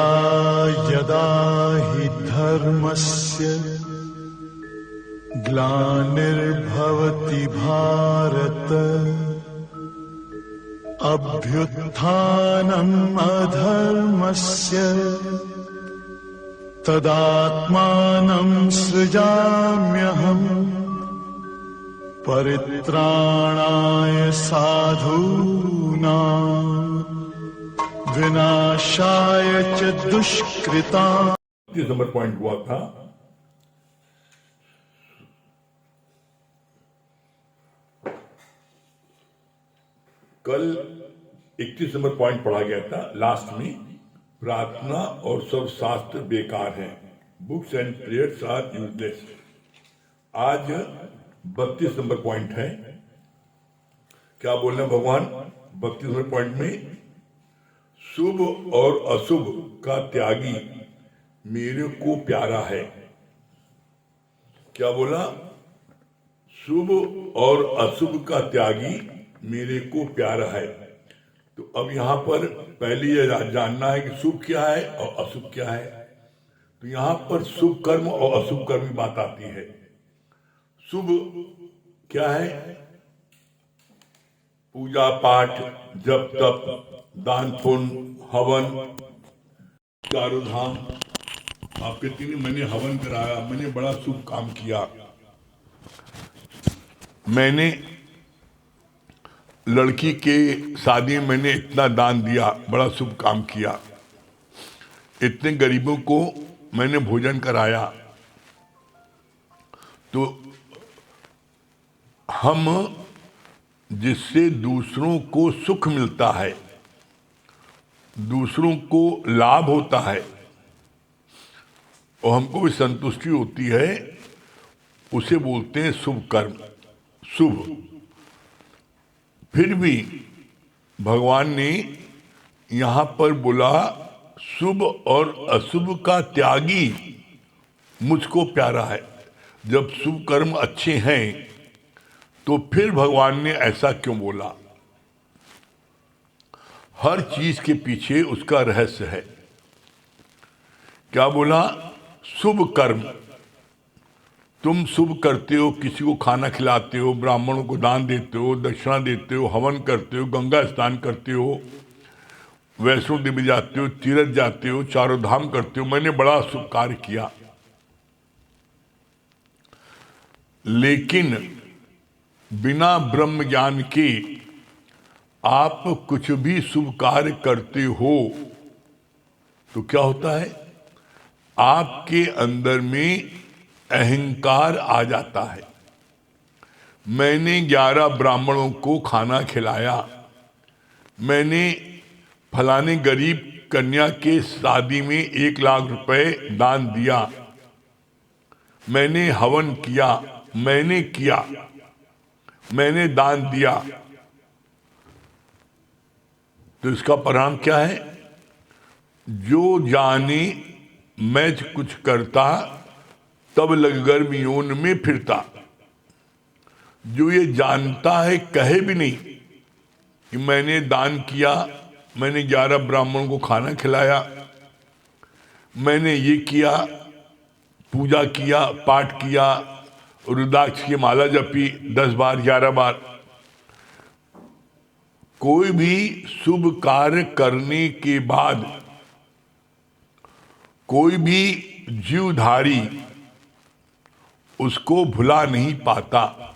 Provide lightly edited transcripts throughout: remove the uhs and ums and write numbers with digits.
यदा यदा हि धर्मस्य ग्लानिर्भवति भारत अभ्युत्थानम् अधर्मस्य तदात्मानं सृजाम्यहम् परित्राणाय साधूनां विनाशाय च दुष्कृताम्। 30 नंबर पॉइंट हुआ था कल 31 नंबर पॉइंट पढ़ा गया था लास्ट में। प्रार्थना और सब शास्त्र बेकार हैं, books and prayers are useless. आज 32 नंबर पॉइंट है। क्या बोल रहे हैं भगवान 32 नंबर पॉइंट में? शुभ और अशुभ का त्यागी मेरे को प्यारा है। क्या बोला? शुभ और अशुभ का त्यागी मेरे को प्यारा है। तो अब यहां पर पहले यह जानना है कि शुभ क्या है और अशुभ क्या है। तो यहां पर शुभ कर्म और अशुभ कर्म की बात आती है। शुभ क्या है? पूजा पाठ, जप तप, दान पुण्य, हवन, चारों धाम। आप कहती नहीं मैंने हवन कराया, मैंने बड़ा शुभ काम किया, मैंने लड़की के शादी में मैंने इतना दान दिया, बड़ा शुभ काम किया, इतने गरीबों को मैंने भोजन कराया। तो हम जिससे दूसरों को सुख मिलता है, दूसरों को लाभ होता है और हमको भी संतुष्टि होती है, उसे बोलते हैं शुभ कर्म, शुभ। फिर भी भगवान ने यहां पर बोला शुभ और अशुभ का त्यागी मुझको प्यारा है। जब शुभ कर्म अच्छे हैं तो फिर भगवान ने ऐसा क्यों बोला? हर चीज के पीछे उसका रहस्य है। क्या बोला? शुभ कर्म। तुम शुभ करते हो, किसी को खाना खिलाते हो, ब्राह्मणों को दान देते हो, दक्षिणा देते हो, हवन करते हो, गंगा स्नान करते हो, वैष्णो देवी जाते हो, तीर्थ जाते हो, चारों धाम करते हो। मैंने बड़ा शुभ कार्य किया। लेकिन बिना ब्रह्म ज्ञान के आप कुछ भी शुभ कार्य करते हो तो क्या होता है? आपके अंदर में अहंकार आ जाता है। मैंने 11 ब्राह्मणों को खाना खिलाया, मैंने फलाने गरीब कन्या के शादी में 1 लाख रुपए दान दिया, मैंने हवन किया, मैंने दान दिया। तो इसका परिणाम क्या है? जो जाने मैं कुछ करता तब लग गर्म योन में फिरता। जो ये जानता है, कहे भी नहीं कि मैंने दान किया, मैंने 11 ब्राह्मणों को खाना खिलाया, मैंने ये किया, पूजा किया, पाठ किया, रुद्राक्ष की माला जपी 10 बार 11 बार। कोई भी शुभ कार्य करने के बाद कोई भी जीवधारी उसको भुला नहीं पाता।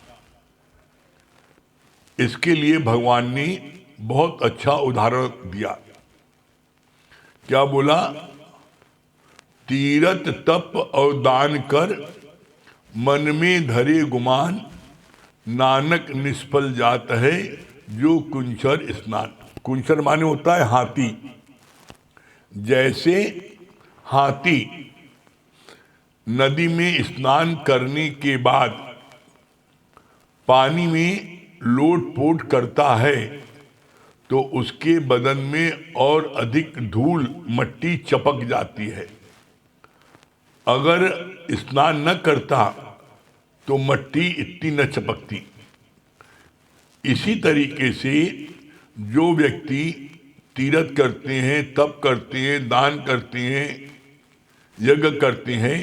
इसके लिए भगवान ने बहुत अच्छा उदाहरण दिया। क्या बोला? तीरथ तप और दान कर मन में धरे गुमान, नानक निष्फल जात है जो कुंचर स्नान। कुंचर माने होता है हाथी। जैसे हाथी नदी में स्नान करने के बाद पानी में लोट-पोट करता है तो उसके बदन में और अधिक धूल मट्टी चपक जाती है। अगर स्नान न करता तो मट्टी इतनी न चपकती। इसी तरीके से जो व्यक्ति तीर्थ करते हैं, तप करते हैं, दान करते हैं, यज्ञ करते हैं,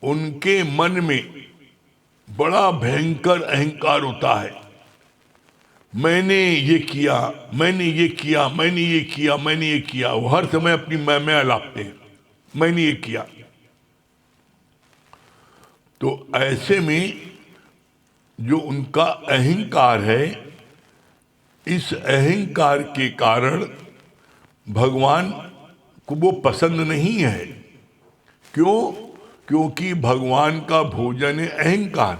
उनके मन में बड़ा भयंकर अहंकार होता है। मैंने ये किया, मैंने ये किया, मैंने ये किया, मैंने ये किया। वो हर समय अपनी मैं अलापते हैं, मैंने ये किया। तो ऐसे में जो उनका अहंकार है, इस अहंकार के कारण भगवान को वो पसंद नहीं है। क्यों? क्योंकि भगवान का भोजन है अहंकार।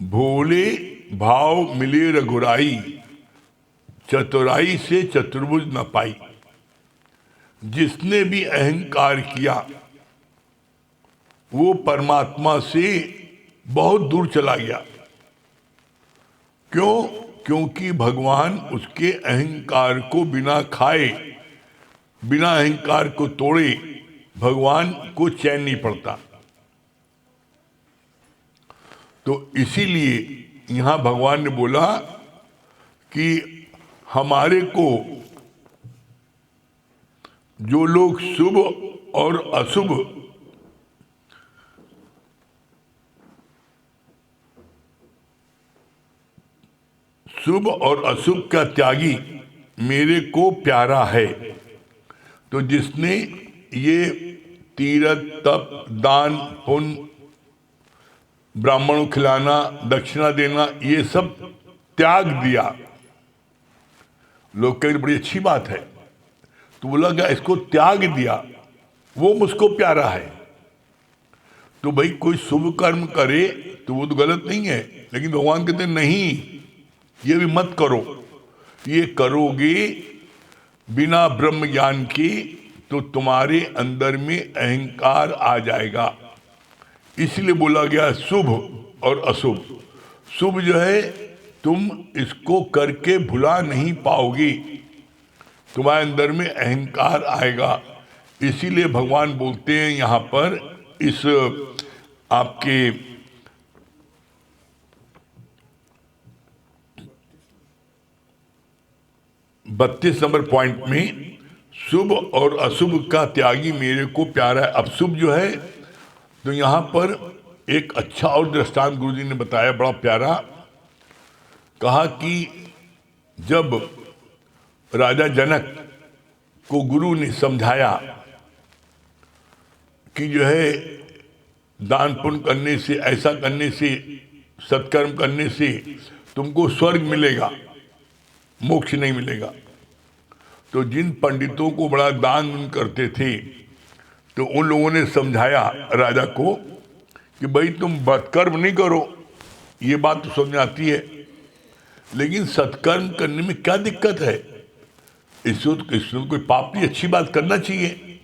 भोले भाव मिले रघुराई, चतुराई से चतुर्भुज न पाई। जिसने भी अहंकार किया वो परमात्मा से बहुत दूर चला गया। क्यों? क्योंकि भगवान उसके अहंकार को बिना खाए, बिना अहंकार को तोड़े भगवान को चैन नहीं पड़ता। तो इसीलिए यहां भगवान ने बोला कि हमारे को जो लोग शुभ और अशुभ, शुभ और अशुभ का त्यागी मेरे को प्यारा है। तो जिसने ये तीर्थ, तप, दान, पुण्य, ब्राह्मणों खिलाना, दक्षिणा देना, ये सब त्याग दिया, लोग कहें बड़ी अच्छी बात है, तो बोला क्या इसको त्याग दिया, वो मुझको प्यारा है। तो भाई कोई शुभ कर्म करे तो वो तो गलत नहीं है, लेकिन भगवान कहते नहीं, ये भी मत करो। ये करोगे बिना ब्रह्म ज्ञान के तो तुम्हारे अंदर में अहंकार आ जाएगा। इसलिए बोला गया शुभ और अशुभ। शुभ जो है तुम इसको करके भुला नहीं पाओगे, तुम्हारे अंदर में अहंकार आएगा। इसीलिए भगवान बोलते हैं यहाँ पर इस आपके 32 नंबर पॉइंट में, शुभ और अशुभ का त्यागी मेरे को प्यारा है। अब शुभ जो है, तो यहाँ पर एक अच्छा और दृष्टांत गुरुजी ने बताया, बड़ा प्यारा। कहा कि जब राजा जनक को गुरु ने समझाया कि जो है दान पुण्य करने से, ऐसा करने से, सत्कर्म करने से तुमको स्वर्ग मिलेगा, मोक्ष नहीं मिलेगा। तो जिन पंडितों को बड़ा दान करते थे, तो उन लोगों ने समझाया राजा को कि भाई तुम बदकर्म नहीं करो, ये बात तो समझ आती है, लेकिन सत्कर्म करने में क्या दिक्कत है? इसमें कोई पाप नहीं, अच्छी बात करना चाहिए।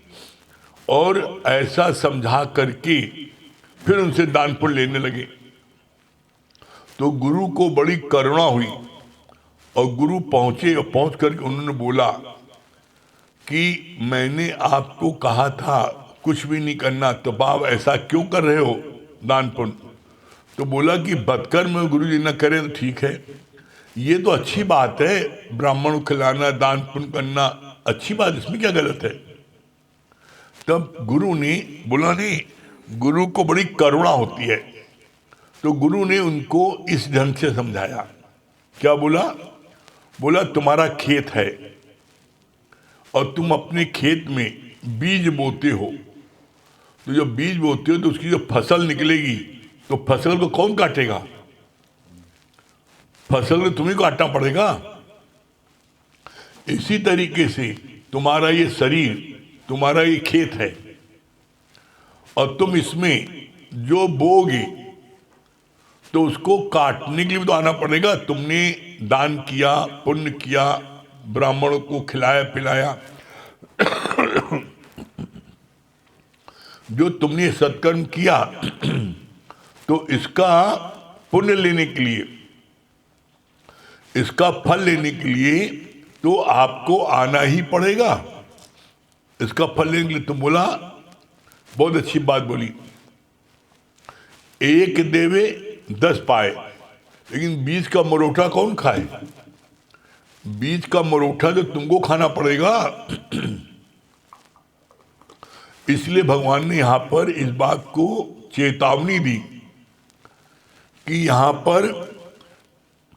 और ऐसा समझा करके फिर उनसे दान पुण्य लेने लगे। तो गुरु को बड़ी करुणा हुई और गुरु पहुंचे, और पहुंच करके उन्होंने बोला कि मैंने आपको कहा था कुछ भी नहीं करना, तो आप ऐसा क्यों कर रहे हो दान पुण्य? तो बोला कि बदकर्म गुरु जी न करें तो ठीक है, ये तो अच्छी बात है, ब्राह्मण को खिलाना, दान पुण्य करना अच्छी बात, इसमें क्या गलत है? तब गुरु ने बोला नहीं, गुरु को बड़ी करुणा होती है, तो गुरु ने उनको इस ढंग से समझाया। क्या बोला? बोला तुम्हारा खेत है और तुम अपने खेत में बीज बोते हो, तो जब बीज बोते हो तो उसकी जो फसल निकलेगी, तो फसल को कौन काटेगा? फसल को तुम्हें काटना पड़ेगा। इसी तरीके से तुम्हारा ये शरीर, तुम्हारा ये खेत है, और तुम इसमें जो बोगे तो उसको काटने के लिए भी तो आना पड़ेगा। तुमने दान किया, पुण्य किया, ब्राह्मणों को खिलाया पिलाया, जो तुमने सत्कर्म किया, तो इसका पुण्य लेने के लिए, इसका फल लेने के लिए तो आपको आना ही पड़ेगा। इसका फल लेने के लिए तुम बोला, बहुत अच्छी बात बोली, एक देवे 10 पाए, लेकिन बीज का मरोठा कौन खाए? बीज का मरोठा तो तुमको खाना पड़ेगा। इसलिए भगवान ने यहां पर इस बात को चेतावनी दी कि यहां पर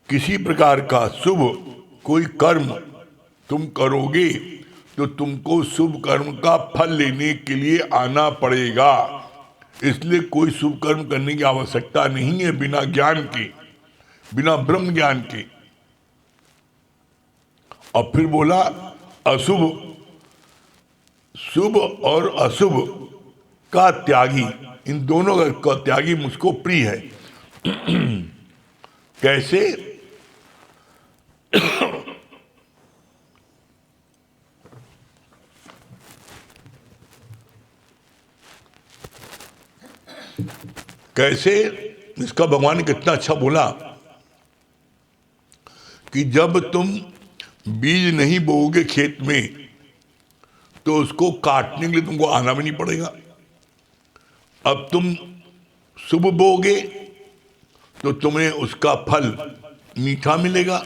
किसी प्रकार का शुभ कोई कर्म तुम करोगे तो तुमको शुभ कर्म का फल लेने के लिए आना पड़ेगा। इसलिए कोई शुभ कर्म करने की आवश्यकता नहीं है बिना ज्ञान के, बिना ब्रह्म ज्ञान के। और फिर बोला अशुभ, शुभ और अशुभ का त्यागी, इन दोनों का त्यागी मुझको प्रिय है। कैसे? कैसे? इसका भगवान ने कितना अच्छा बोला कि जब तुम बीज नहीं बोओगे खेत में तो उसको काटने के लिए तुमको आना भी नहीं पड़ेगा। अब तुम शुभ बोगे तो तुम्हें उसका फल मीठा मिलेगा,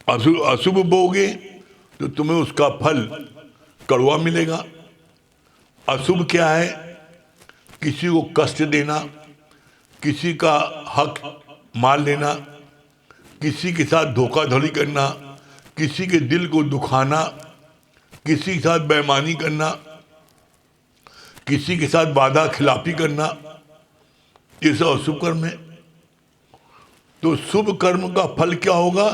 अशुभ बोगे तो तुम्हें उसका फल कड़वा मिलेगा। अशुभ क्या है? किसी को कष्ट देना, किसी का हक मार लेना, किसी के साथ धोखाधड़ी करना, किसी के दिल को दुखाना, किसी के साथ बेईमानी करना, किसी के साथ वादा खिलाफी करना, ये सब अशुभ कर्म है। तो शुभ कर्म का फल क्या होगा?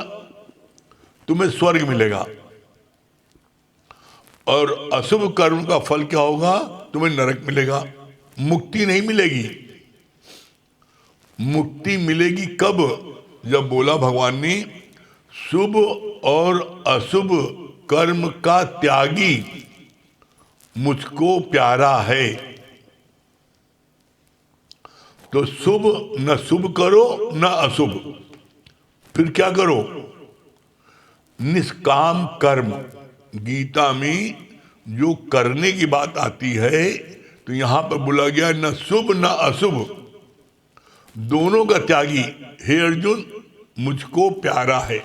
तुम्हें स्वर्ग मिलेगा। और अशुभ कर्म का फल क्या होगा? तुम्हें नरक मिलेगा, मुक्ति नहीं मिलेगी। मुक्ति मिलेगी कब? जब बोला भगवान ने शुभ और अशुभ कर्म का त्यागी मुझको प्यारा है। तो शुभ न शुभ करो न अशुभ, फिर क्या करो? निष्काम कर्म। गीता में जो करने की बात आती है तो यहां पर बोला गया न शुभ न अशुभ, दोनों का त्यागी हे अर्जुन मुझको प्यारा है।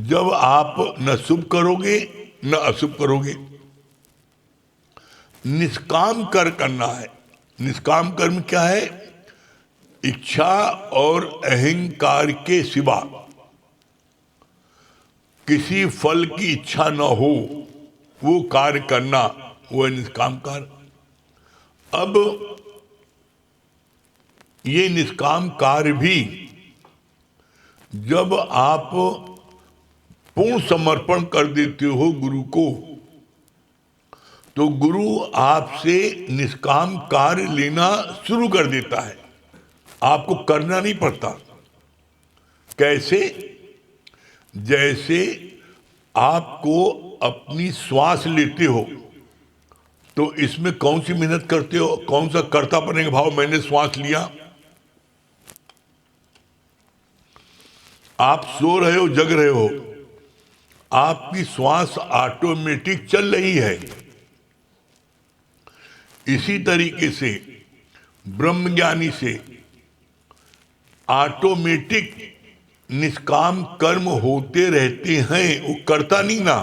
जब आप न शुभ करोगे न अशुभ करोगे, निष्काम कर्म करना है। निष्काम कर्म क्या है? इच्छा और अहंकार के सिवा किसी फल की इच्छा न हो वो कार्य करना, वो है निष्काम कार्य। अब ये निष्काम कार्य भी जब आप पूर्ण समर्पण कर देते हो गुरु को, तो गुरु आपसे निष्काम कार्य लेना शुरू कर देता है, आपको करना नहीं पड़ता। कैसे? जैसे आपको अपनी श्वास लेते हो तो इसमें कौन सी मेहनत करते हो, कौन सा कर्तापन का भाव, मैंने श्वास लिया। आप सो रहे हो, जग रहे हो, आपकी श्वास ऑटोमेटिक चल रही है। इसी तरीके से ब्रह्मज्ञानी से ऑटोमेटिक निष्काम कर्म होते रहते हैं, वो करता नहीं ना,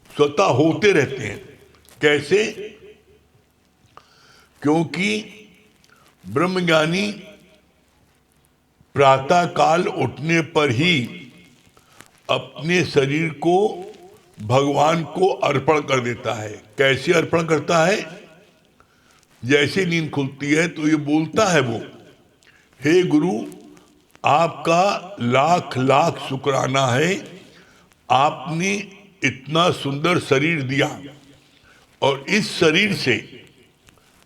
स्वतः होते रहते हैं। कैसे? क्योंकि ब्रह्मज्ञानी प्रातः काल उठने पर ही अपने शरीर को भगवान को अर्पण कर देता है। कैसे अर्पण करता है? जैसे नींद खुलती है तो ये बोलता है वो, हे गुरु आपका लाख लाख शुक्राना है, आपने इतना सुंदर शरीर दिया और इस शरीर से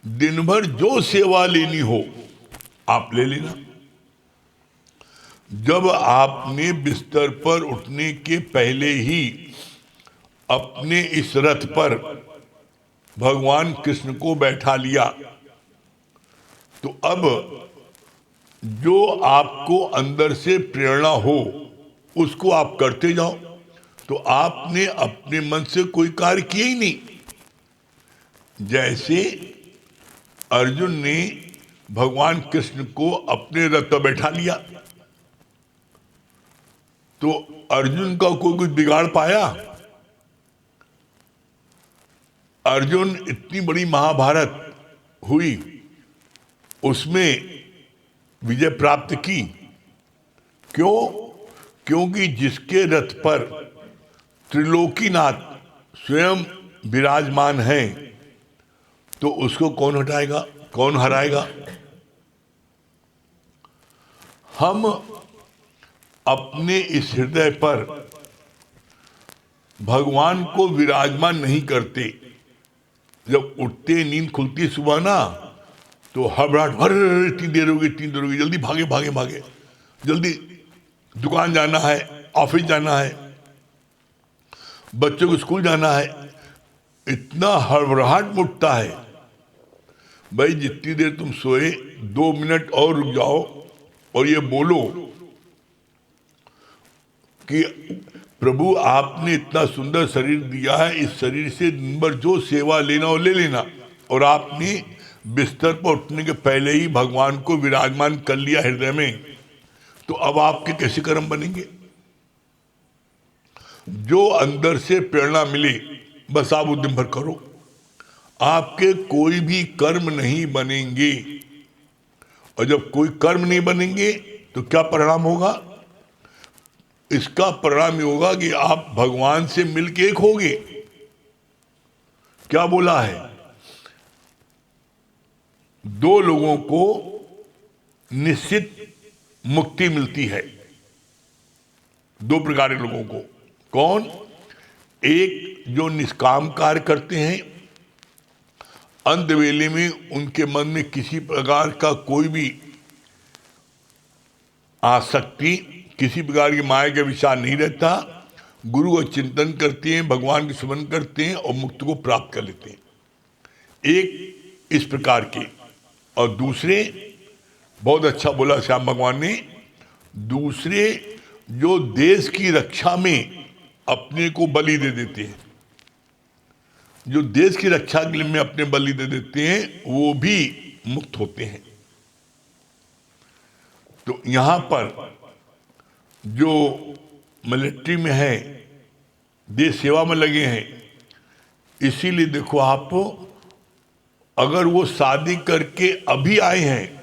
दिन भर जो सेवा लेनी हो आप ले लेना। जब आपने बिस्तर पर उठने के पहले ही अपने इस रथ पर भगवान कृष्ण को बैठा लिया, तो अब जो आपको अंदर से प्रेरणा हो उसको आप करते जाओ। तो आपने अपने मन से कोई कार्य किया ही नहीं। जैसे अर्जुन ने भगवान कृष्ण को अपने रथ पर बैठा लिया, तो अर्जुन का कुछ बिगाड़ पाया? अर्जुन इतनी बड़ी महाभारत हुई, उसमें विजय प्राप्त की। क्यों? क्योंकि जिसके रथ पर त्रिलोकीनाथ स्वयं विराजमान हैं, तो उसको कौन हटाएगा, कौन हराएगा? हम अपने इस हृदय पर भगवान को विराजमान नहीं करते। जब उठते, नींद खुलती सुबह ना, तो हड़बड़ाहट, हर इतनी देर होगी, इतनी देर होगी, जल्दी भागे भागे भागे, जल्दी दुकान जाना है, ऑफिस जाना है, बच्चों को स्कूल जाना है, इतना हड़बड़ाहट उठता है। भाई जितनी देर तुम सोए, 2 मिनट और रुक जाओ और ये बोलो कि प्रभु आपने इतना सुंदर शरीर दिया है, इस शरीर से दिन भर जो सेवा लेना हो ले लेना, और आपने बिस्तर पर उठने के पहले ही भगवान को विराजमान कर लिया हृदय में, तो अब आपके कैसे कर्म बनेंगे? जो अंदर से प्रेरणा मिले बस आप उद्यम भर करो, आपके कोई भी कर्म नहीं बनेंगे। और जब कोई कर्म नहीं बनेंगे तो क्या परिणाम होगा? इसका परिणाम ये होगा कि आप भगवान से मिलके एक होगे। क्या बोला है? 2 लोगों को निश्चित मुक्ति मिलती है, 2 प्रकार के लोगों को। कौन? एक जो निष्काम कार्य करते हैं, अंत वेले में उनके मन में किसी प्रकार का कोई भी आसक्ति, किसी प्रकार की माया का विचार नहीं रहता, गुरु का चिंतन करते हैं, भगवान के स्मरण करते हैं और मुक्ति को प्राप्त कर लेते हैं। एक इस प्रकार के। और दूसरे, बहुत अच्छा बोला श्याम भगवान ने, दूसरे जो देश की रक्षा में अपने को बलि दे देते हैं, जो देश की रक्षा के लिए में अपने बलि दे देते हैं, वो भी मुक्त होते हैं। तो यहां पर जो मिलिट्री में है, देश सेवा में लगे हैं, इसीलिए देखो आप, अगर वो शादी करके अभी आए हैं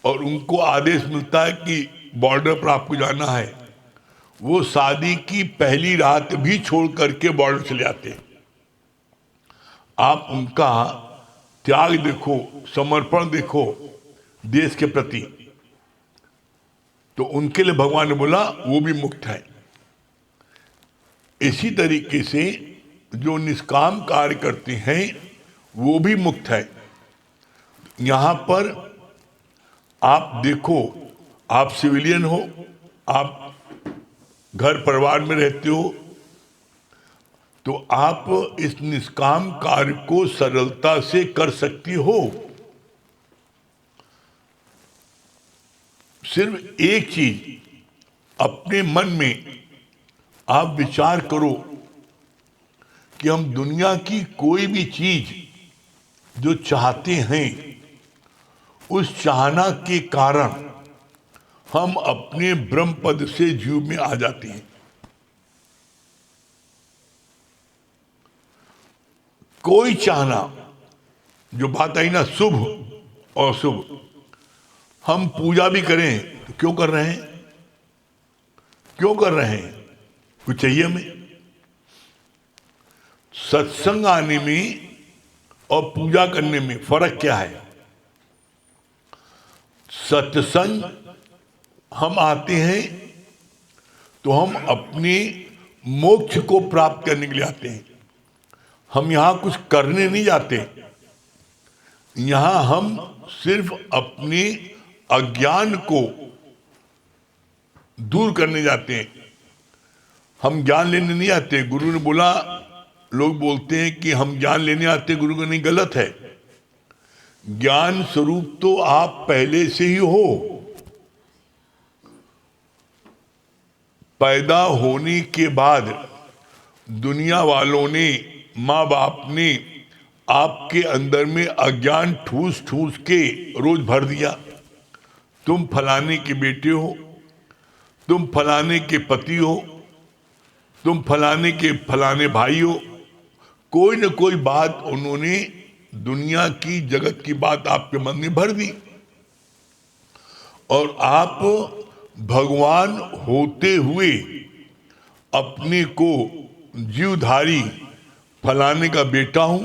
और उनको आदेश मिलता है कि बॉर्डर पर आपको जाना है, वो शादी की पहली रात भी छोड़ करके बॉर्डर चले जाते हैं। आप उनका त्याग देखो, समर्पण देखो देश के प्रति। तो उनके लिए भगवान ने बोला वो भी मुक्त है। इसी तरीके से जो निष्काम कार्य करते हैं वो भी मुक्त है। यहां पर आप देखो, आप सिविलियन हो, आप घर परिवार में रहते हो, तो आप इस निष्काम कार्य को सरलता से कर सकती हो। सिर्फ एक चीज अपने मन में आप विचार करो कि हम दुनिया की कोई भी चीज जो चाहते हैं, उस चाहना के कारण हम अपने ब्रह्म पद से जीव में आ जाते हैं। कोई चाहना, जो बात आई ना शुभ और शुभ, हम पूजा भी करें तो क्यों कर रहे हैं? क्यों कर रहे हैं? कुछ चाहिए हमें? सत्संग आने में और पूजा करने में फर्क क्या है? सत्संग हम आते हैं तो हम अपने मोक्ष को प्राप्त करने के लिए आते हैं। हम यहां कुछ करने नहीं जाते, यहां हम सिर्फ अपने अज्ञान को दूर करने जाते हैं। हम ज्ञान लेने नहीं आते। गुरु ने बोला, लोग बोलते हैं कि हम ज्ञान लेने आते, गुरु का नहीं, गलत है। ज्ञान स्वरूप तो आप पहले से ही हो। पैदा होने के बाद दुनिया वालों ने, माँ बाप ने आपके अंदर में अज्ञान ठूस ठूस के रोज भर दिया। तुम फलाने के बेटे हो, तुम फलाने के पति हो, तुम फलाने के फलाने भाई हो। कोई न कोई बात उन्होंने दुनिया की, जगत की बात आपके मन में भर दी, और आप भगवान होते हुए अपने को जीवधारी फलाने का बेटा हूं,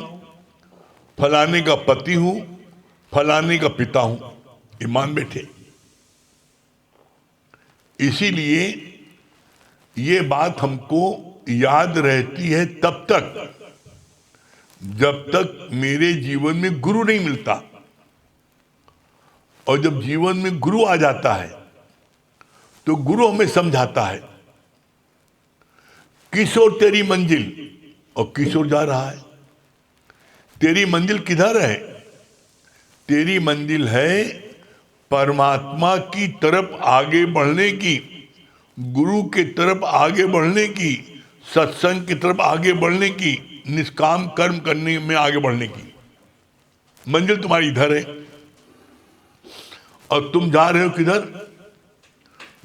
फलाने का पति हूं, फलाने का पिता हूं, ये मान बैठे। इसीलिए ये बात हमको याद रहती है तब तक जब तक मेरे जीवन में गुरु नहीं मिलता, और जब जीवन में गुरु आ जाता है तो गुरु हमें समझाता है, किशोर तेरी मंजिल, और किशोर जा रहा है। तेरी मंजिल किधर है? तेरी मंजिल है परमात्मा की तरफ आगे बढ़ने की, गुरु की तरफ आगे बढ़ने की, सत्संग की तरफ आगे बढ़ने की, निष्काम कर्म करने में आगे बढ़ने की। मंजिल तुम्हारी इधर है, और तुम जा रहे हो किधर?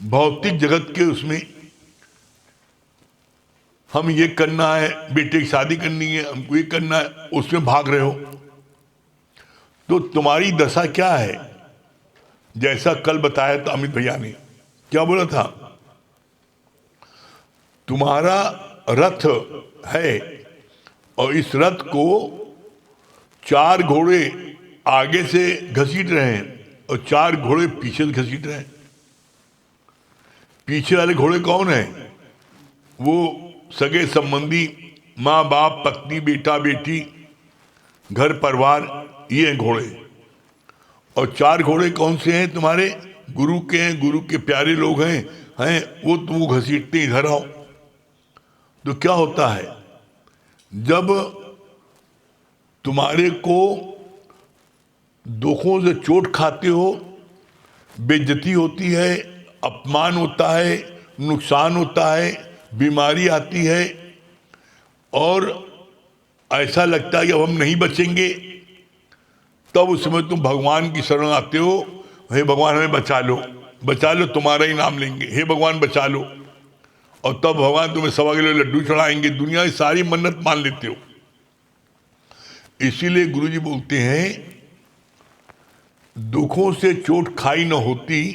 भौतिक जगत के उसमें। हम ये करना है, बेटे की शादी करनी है, हमको ये करना है, उसमें भाग रहे हो। तो तुम्हारी दशा क्या है? जैसा कल बताया था अमित भैया ने, क्या बोला था? तुम्हारा रथ है, और इस रथ को 4 घोड़े आगे से घसीट रहे हैं और 4 घोड़े पीछे से घसीट रहे हैं। पीछे वाले घोड़े कौन है? वो सगे संबंधी, माँ बाप, पत्नी, बेटा बेटी, घर परिवार, ये हैं घोड़े। और 4 घोड़े कौन से हैं तुम्हारे? गुरु के हैं, गुरु के प्यारे लोग हैं वो तुमको घसीटते इधर आओ। तो क्या होता है, जब तुम्हारे को दुखों से चोट खाते हो, बेइज्जती होती है, अपमान होता है, नुकसान होता है, बीमारी आती है, और ऐसा लगता है कि अब हम नहीं बचेंगे, तब उस समय तुम भगवान की शरण आते हो। हे भगवान हमें बचा लो, तुम्हारा ही नाम लेंगे, हे भगवान बचा लो। और तब भगवान तुम्हें 1.25 किलो लड्डू चढ़ाएंगे, दुनिया की सारी मन्नत मान लेते हो। इसीलिए गुरुजी बोलते हैं, दुखों से चोट खाई न होती,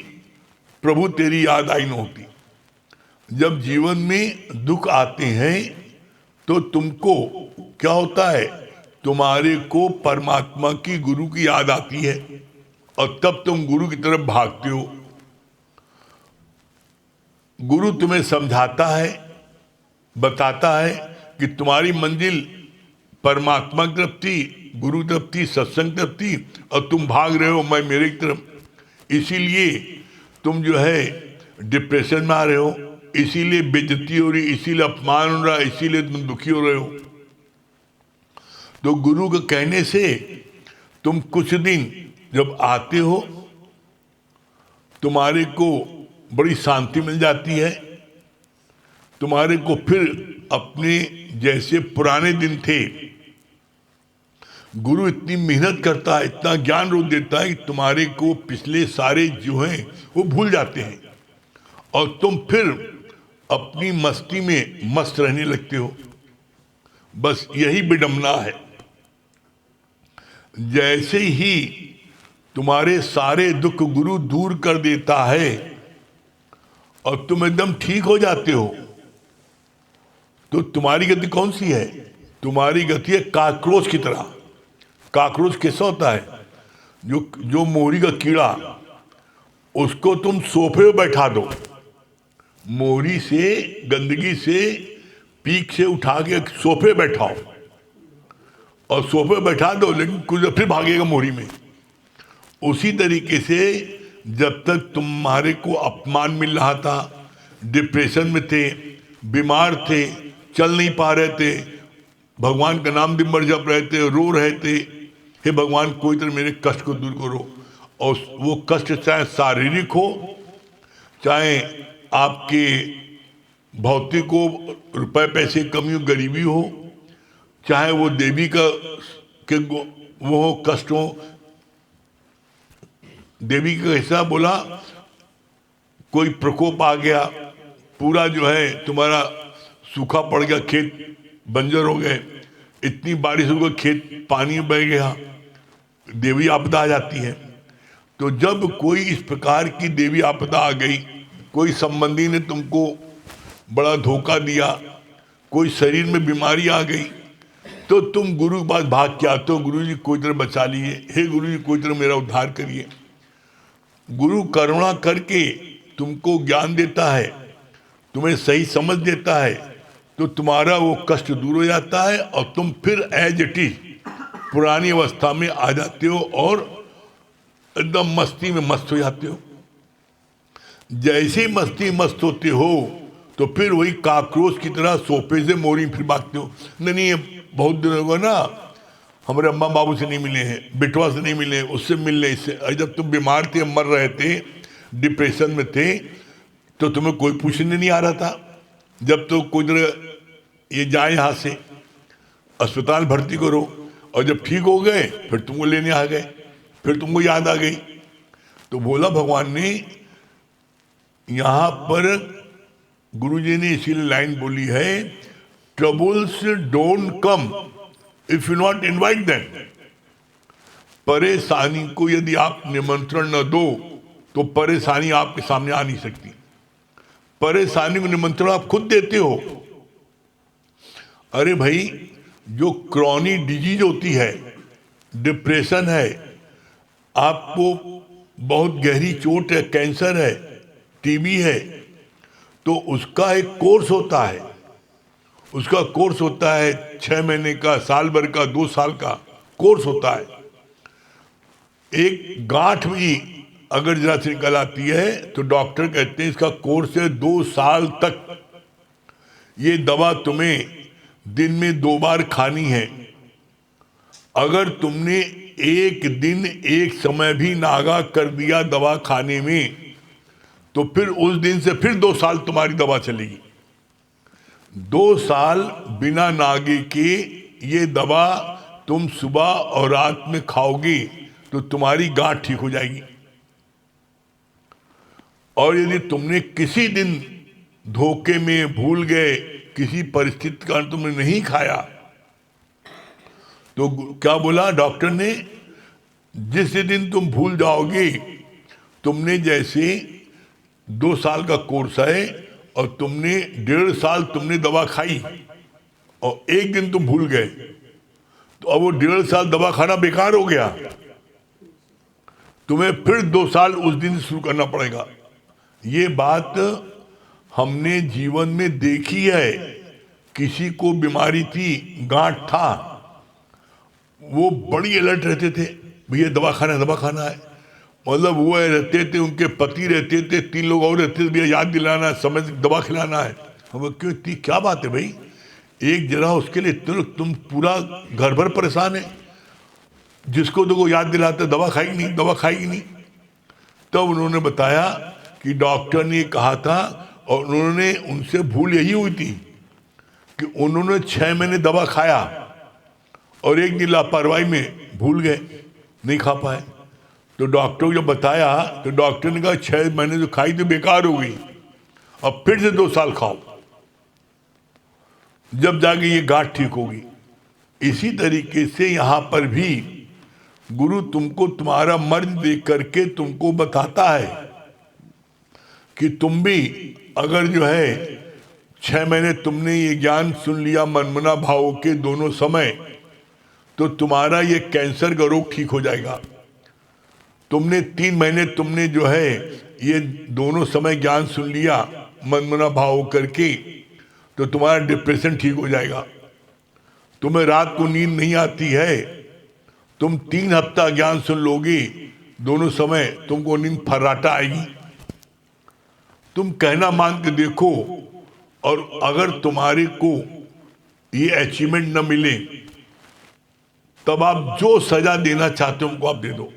प्रभु तेरी याद आई न होती। जब जीवन में दुख आते हैं तो तुमको क्या होता है? तुम्हारे को परमात्मा की, गुरु की याद आती है, और तब तुम गुरु की तरफ भागते हो। गुरु तुम्हें समझाता है, बताता है कि तुम्हारी मंजिल परमात्मा की तरफ थी, गुरु की तरफ थी, सत्संग की तरफ थी, और तुम भाग रहे हो मैं मेरे की तरफ। इसीलिए तुम जो है डिप्रेशन में आ रहे हो, इसीलिए बेइज्जती हो रही, इसीलिए अपमान हो रहा है, इसीलिए तुम दुखी हो रहे हो। तो गुरु के कहने से तुम कुछ दिन जब आते हो, तुम्हारे को बड़ी शांति मिल जाती है, तुम्हारे को फिर अपने जैसे पुराने दिन थे। गुरु इतनी मेहनत करता है, इतना ज्ञान रोक देता है कि तुम्हारे को पिछले सारे जो हैं वो भूल जाते हैं, और तुम फिर अपनी मस्ती में मस्त रहने लगते हो। बस यही विडंबना है। जैसे ही तुम्हारे सारे दुख गुरु दूर कर देता है और तुम एकदम ठीक हो जाते हो, तो तुम्हारी गति कौन सी है? तुम्हारी गति है काकरोच की तरह। काकरोच कैसा होता है? जो मोहरी का कीड़ा, उसको तुम सोफे पे बैठा दो, मोहरी से, गंदगी से, पीक से उठा के सोफे बैठाओ, और सोफे बैठा दो, लेकिन कुछ फिर भागेगा मोहरी में। उसी तरीके से जब तक तुम्हारे को अपमान मिल रहा था, डिप्रेशन में थे, बीमार थे, चल नहीं पा रहे थे, भगवान का नाम दिन भर जप रहे थे, रो रहे थे, हे भगवान कोई तरह मेरे कष्ट को दूर करो। और वो कष्ट चाहे शारीरिक हो, चाहे आपके भौतिक हो, रुपए पैसे कमी हो, गरीबी हो, चाहे वो देवी का के वो हो, कष्ट हो। देवी का ऐसा बोला, कोई प्रकोप आ गया, पूरा जो है तुम्हारा सूखा पड़ गया, खेत बंजर हो गए, इतनी बारिश हो गई खेत पानी बह गया, देवी आपदा आ जाती है। तो जब कोई इस प्रकार की देवी आपदा आ गई, कोई संबंधी ने तुमको बड़ा धोखा दिया, कोई शरीर में बीमारी आ गई, तो तुम गुरु के पास भाग के आते हो, गुरु जी कोई तरह बचा लिए, हे गुरु जी कोई तरह मेरा उद्धार करिए। गुरु करुणा करके तुमको ज्ञान देता है, तुम्हें सही समझ देता है, तो तुम्हारा वो कष्ट दूर हो जाता है और तुम फिर एज इट इज पुरानी अवस्था में आ जाते हो और एकदम मस्ती में मस्त हो जाते हो। जैसे ही मस्ती मस्त होते हो तो फिर वही काकरोच की तरह सोफे से मोरी फिर भागते हो। नहीं, बहुत दिन हो गया ना, हमारे अम्मा बाबू से नहीं मिले हैं, बेटवा से नहीं मिले हैं, उससे मिलने इससे। जब तुम बीमार थे, मर रहे थे, डिप्रेशन में थे, तो तुम्हें कोई पूछने नहीं आ रहा था। जब तो कोई ये जाए यहाँ से अस्पताल भर्ती करो, और जब ठीक हो गए फिर तुमको लेने आ गए, फिर तुमको याद आ गई। तो बोला भगवान ने यहाँ पर, गुरुजी ने इसीलिए लाइन बोली है, troubles don't come if you not invite them. परेशानी को यदि आप निमंत्रण न दो तो परेशानी आपके सामने आ नहीं सकती। परेशानी को निमंत्रण आप खुद देते हो। अरे भाई, जो क्रॉनिक डिजीज होती है, डिप्रेशन है, आपको बहुत गहरी चोट है, कैंसर है, टीबी है, तो उसका एक कोर्स होता है। उसका कोर्स होता है 6 महीने का, साल भर का, 2 साल का कोर्स होता है। एक गांठ भी अगर जरा से निकल आती है तो डॉक्टर कहते हैं इसका कोर्स है 2 साल तक। ये दवा तुम्हें दिन में 2 बार खानी है। अगर तुमने एक दिन एक समय भी नागा कर दिया दवा खाने में, तो फिर उस दिन से फिर 2 साल तुम्हारी दवा चलेगी। 2 साल बिना नागे के ये दवा तुम सुबह और रात में खाओगे तो तुम्हारी गांठ ठीक हो जाएगी। और यदि तुमने किसी दिन धोखे में भूल गए, किसी परिस्थिति का तुमने नहीं खाया, तो क्या बोला डॉक्टर ने, जिस दिन तुम भूल जाओगे, तुमने जैसे 2 साल का कोर्स है और तुमने 1.5 साल तुमने दवा खाई और एक दिन तुम भूल गए, तो अब वो 1.5 साल दवा खाना बेकार हो गया। तुम्हें फिर 2 साल उस दिन शुरू करना पड़ेगा। ये बात हमने जीवन में देखी है। किसी को बीमारी थी, गांठ था, वो बड़ी अलर्ट रहते थे, भैया दवा खाना है। मतलब वो रहते थे, उनके पति रहते थे, 3 लोग और रहते थे, भैया याद दिलाना है, समय दवा खिलाना है। हम क्यों, इतनी क्या बात है भाई, एक जरा उसके लिए इतने लोग, तुम पूरा घर भर परेशान है। जिसको देखो याद दिलाते दवा खाएगी नहीं। तब उन्होंने बताया कि डॉक्टर ने कहा था, और उन्होंने उनसे भूल यही हुई थी कि उन्होंने 6 महीने दवा खाया और एक दिन लापरवाही में भूल गए, नहीं खा पाए। तो डॉक्टर को जब बताया तो डॉक्टर ने कहा 6 महीने जो खाई तो बेकार हो गई, अब फिर से 2 साल खाओ, जब जाके ये गांठ ठीक होगी। इसी तरीके से यहाँ पर भी गुरु तुमको तुम्हारा मर्ज देख करके तुमको बताता है कि तुम भी अगर जो है 6 महीने तुमने ये ज्ञान सुन लिया मनमना भावों के दोनों समय, तो तुम्हारा ये कैंसर का रोग ठीक हो जाएगा। तुमने 3 महीने तुमने जो है ये दोनों समय ज्ञान सुन लिया मनमना भाव करके, तो तुम्हारा डिप्रेशन ठीक हो जाएगा। तुम्हें रात को नींद नहीं आती है, तुम 3 हफ्ता ज्ञान सुन लोगे दोनों समय, तुमको नींद फर्राटा आएगी। तुम कहना मान के देखो, और अगर तुम्हारे को ये अचीवमेंट न मिले, तब आप जो सजा देना चाहते हो हमको आप दे दो।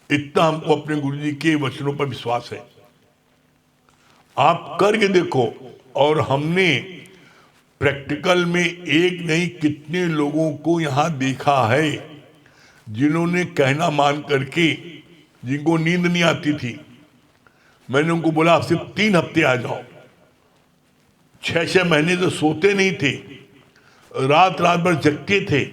इतना हमको अपने गुरुजी के वचनों पर विश्वास है। आप करके देखो। और हमने प्रैक्टिकल में एक नहीं कितने लोगों को यहाँ देखा है जिन्होंने कहना मान करके, जिनको नींद नहीं आती थी, मैंने उनको बोला आप सिर्फ 3 हफ्ते आ जाओ। 6 महीने तो सोते नहीं थे, रात रात भर जगते थे।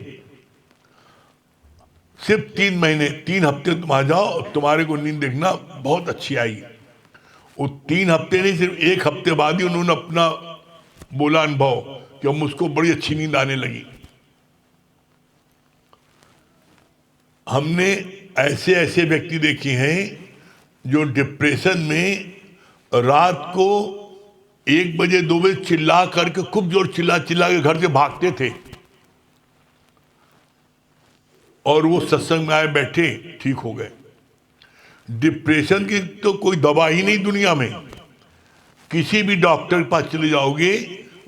सिर्फ 3 हफ्ते तुम आ जाओ, तुम्हारे को नींद देखना बहुत अच्छी आई। वो 3 हफ्ते नहीं, सिर्फ 1 हफ्ते बाद ही उन्होंने अपना बोला अनुभव कि अब मुझको बड़ी अच्छी नींद आने लगी। हमने ऐसे ऐसे व्यक्ति देखे हैं जो डिप्रेशन में रात को 1 बजे 2 बजे चिल्ला करके, खूब जोर चिल्ला चिल्ला के घर से भागते थे, और वो सत्संग में आए बैठे ठीक हो गए। डिप्रेशन की तो कोई दवा ही नहीं दुनिया में। किसी भी डॉक्टर के पास चले जाओगे,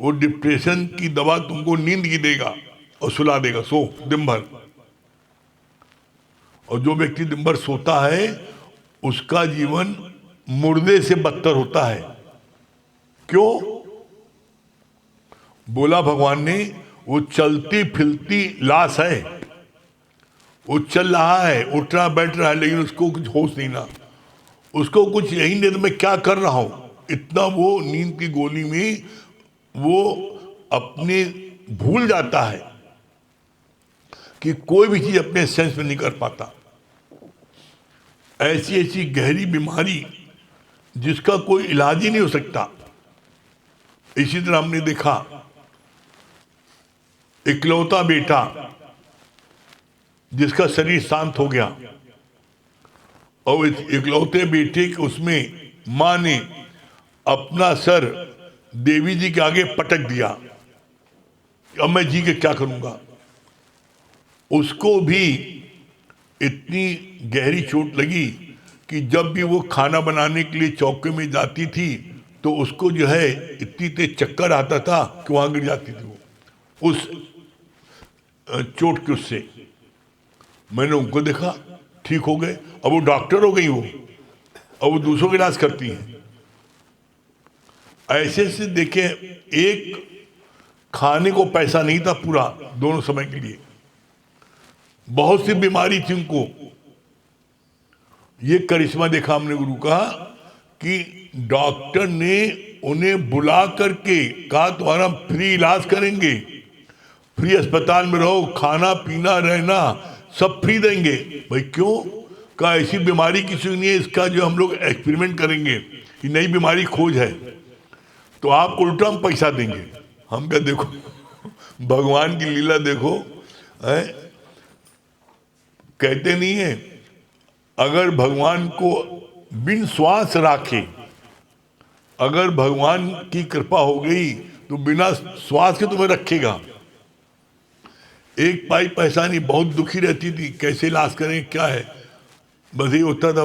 वो डिप्रेशन की दवा तुमको नींद की देगा और सुला देगा, सो दिन भर। और जो व्यक्ति दिन भर सोता है उसका जीवन मुर्दे से बदतर होता है। क्यों? बोला भगवान ने, वो चलती फिरती लाश है, वो चल रहा है, उठ रहा बैठ रहा है, लेकिन उसको कुछ होश नहीं ना, उसको कुछ यही नहीं तो मैं क्या कर रहा हूं। इतना वो नींद की गोली में वो अपने भूल जाता है कि कोई भी चीज अपने सेंस में नहीं कर पाता। ऐसी ऐसी गहरी बीमारी जिसका कोई इलाज ही नहीं हो सकता। इसी तरह हमने देखा इकलौता बेटा जिसका शरीर शांत हो गया, और इस इकलौते बेटे के उसमें मां ने अपना सर देवी जी के आगे पटक दिया, अब मैं जी के क्या करूंगा। उसको भी इतनी गहरी चोट लगी कि जब भी वो खाना बनाने के लिए चौके में जाती थी तो उसको जो है इतनी तेज चक्कर आता था कि वहां गिर जाती थी वो उस चोट के उससे। मैंने उनको देखा, ठीक हो गए, अब वो डॉक्टर हो गई, वो अब वो दूसरों का इलाज करती हैं। ऐसे से देखे, एक खाने को पैसा नहीं था पूरा दोनों समय के लिए, बहुत सी बीमारी थी उनको। ये करिश्मा देखा हमने गुरु का कि डॉक्टर ने उन्हें बुला करके कहा तुम्हारा फ्री इलाज करेंगे, फ्री अस्पताल में रहो, खाना पीना रहना सब फ्री देंगे। भाई क्यों? कहा ऐसी बीमारी किसी नहीं है, इसका जो हम लोग एक्सपेरिमेंट करेंगे, कि नई बीमारी खोज है तो आपको उल्टा हम पैसा देंगे। हम क्या, देखो भगवान की लीला देखो है। कहते नहीं है, अगर भगवान को बिन श्वास राखे, अगर भगवान की कृपा हो गई तो बिना श्वास के तुम्हें रखेगा। एक पाई पैसा नहीं, बहुत दुखी रहती थी, कैसे इलाज करें क्या है, बस ये होता था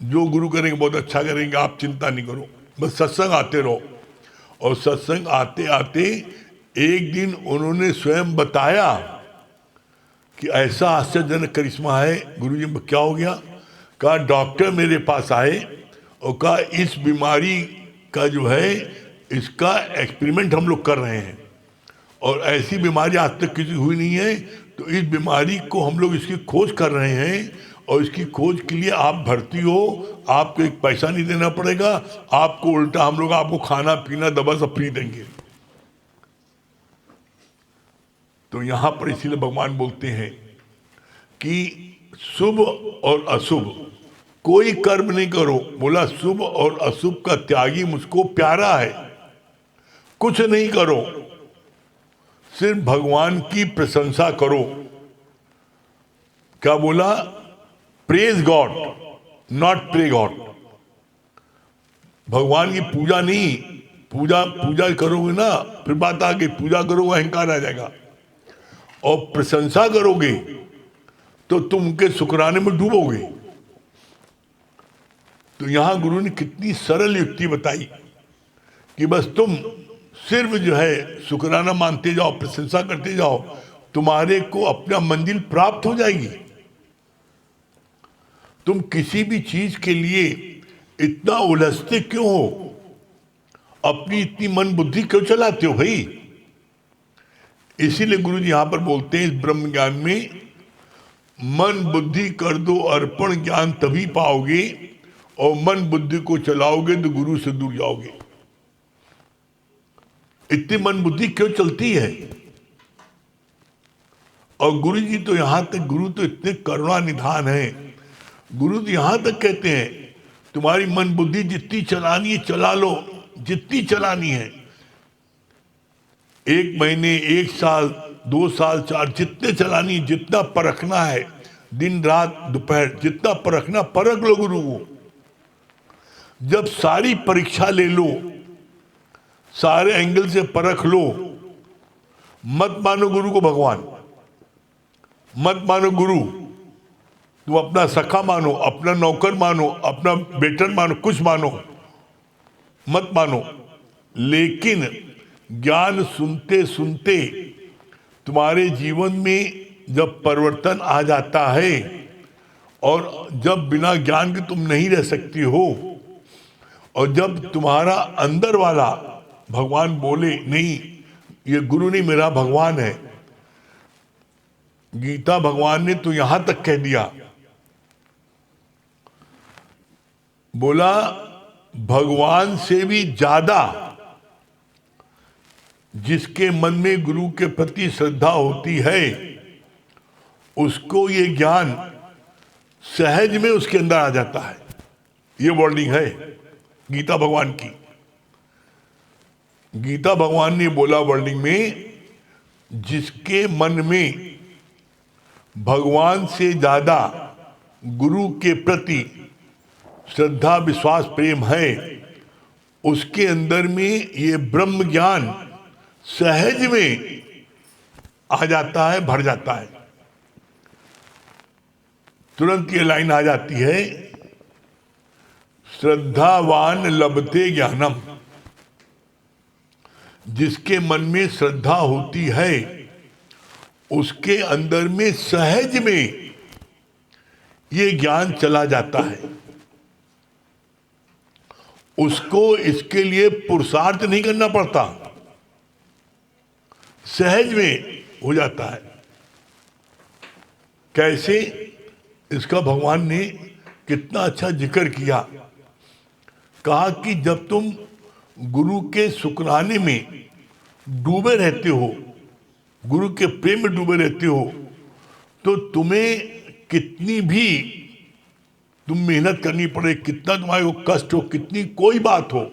जो गुरु करेंगे बहुत अच्छा करेंगे, आप चिंता नहीं करो, बस सत्संग आते रहो। और सत्संग आते आते एक दिन उन्होंने स्वयं बताया कि ऐसा आश्चर्यजनक करिश्मा है। गुरुजी क्या हो गया? कहा डॉक्टर मेरे पास आए और कहा इस बीमारी का जो है इसका एक्सपेरिमेंट हम लोग कर रहे हैं, और ऐसी बीमारी आज तक किसी हुई नहीं है, तो इस बीमारी को हम लोग इसकी खोज कर रहे हैं, और इसकी खोज के लिए आप भर्ती हो, आपको एक पैसा नहीं देना पड़ेगा, आपको उल्टा हम लोग आपको खाना पीना दवा सब फ्री देंगे। तो यहां पर इसीलिए भगवान बोलते हैं कि शुभ और अशुभ कोई कर्म नहीं करो। बोला शुभ और अशुभ का त्यागी मुझको प्यारा है, कुछ नहीं करो, सिर्फ भगवान की प्रशंसा करो। क्या बोला? Praise God not pray God. भगवान की पूजा नहीं, पूजा करोगे ना, फिर बात आ गई, पूजा करोगे अहंकार आ जाएगा, और प्रशंसा करोगे तो तुम उनके शुक्राने में डूबोगे। तो यहां गुरु ने कितनी सरल युक्ति बताई कि बस तुम सिर्फ जो है शुक्राना मानते जाओ, प्रशंसा करते जाओ, तुम्हारे को अपना मंजिल प्राप्त हो जाएगी। तुम किसी भी चीज के लिए इतना उलझते क्यों हो? अपनी इतनी मन बुद्धि क्यों चलाते हो भाई? इसीलिए गुरु जी यहां पर बोलते हैं इस ब्रह्म ज्ञान में, मन बुद्धि कर दो अर्पण, ज्ञान तभी पाओगे, और मन बुद्धि को चलाओगे तो गुरु से दूर जाओगे। इतनी मन बुद्धि क्यों चलती है? और गुरु जी तो यहां तक, गुरु तो इतने करुणा निधान है, गुरु तो यहां तक कहते हैं तुम्हारी मन बुद्धि जितनी चलानी है चला लो, जितनी चलानी है, 1 महीने, 1 साल, 2 साल, 4, जितने चलानी, जितना परखना है, दिन रात दोपहर जितना परखना परख लो गुरु को। जब सारी परीक्षा ले लो, सारे एंगल से परख लो, मत मानो गुरु को भगवान, मत मानो गुरु, तुम अपना सखा मानो, अपना नौकर मानो, अपना बेटर मानो, कुछ मानो, मत मानो। लेकिन ज्ञान सुनते सुनते तुम्हारे जीवन में जब परिवर्तन आ जाता है और जब बिना ज्ञान के तुम नहीं रह सकती हो, और जब तुम्हारा अंदर वाला भगवान बोले नहीं ये गुरु नहीं मेरा भगवान है, गीता भगवान ने तो यहां तक कह दिया, बोला भगवान से भी ज्यादा जिसके मन में गुरु के प्रति श्रद्धा होती है उसको ये ज्ञान सहज में उसके अंदर आ जाता है। ये वर्डिंग है गीता भगवान की। गीता भगवान ने बोला वर्डिंग में, जिसके मन में भगवान से ज्यादा गुरु के प्रति श्रद्धा विश्वास प्रेम है, उसके अंदर में ये ब्रह्म ज्ञान सहज में आ जाता है, भर जाता है। तुरंत ये लाइन आ जाती है, श्रद्धावान लभते ज्ञानम। जिसके मन में श्रद्धा होती है उसके अंदर में सहज में ये ज्ञान चला जाता है। उसको इसके लिए पुरुषार्थ नहीं करना पड़ता, सहज में हो जाता है। कैसे? इसका भगवान ने कितना अच्छा जिक्र किया। कहा कि जब तुम गुरु के शुक्राने में डूबे रहते हो, गुरु के प्रेम में डूबे रहते हो, तो तुम्हें कितनी भी तुम मेहनत करनी पड़े, कितना तुम्हारे को कष्ट हो, कितनी कोई बात हो,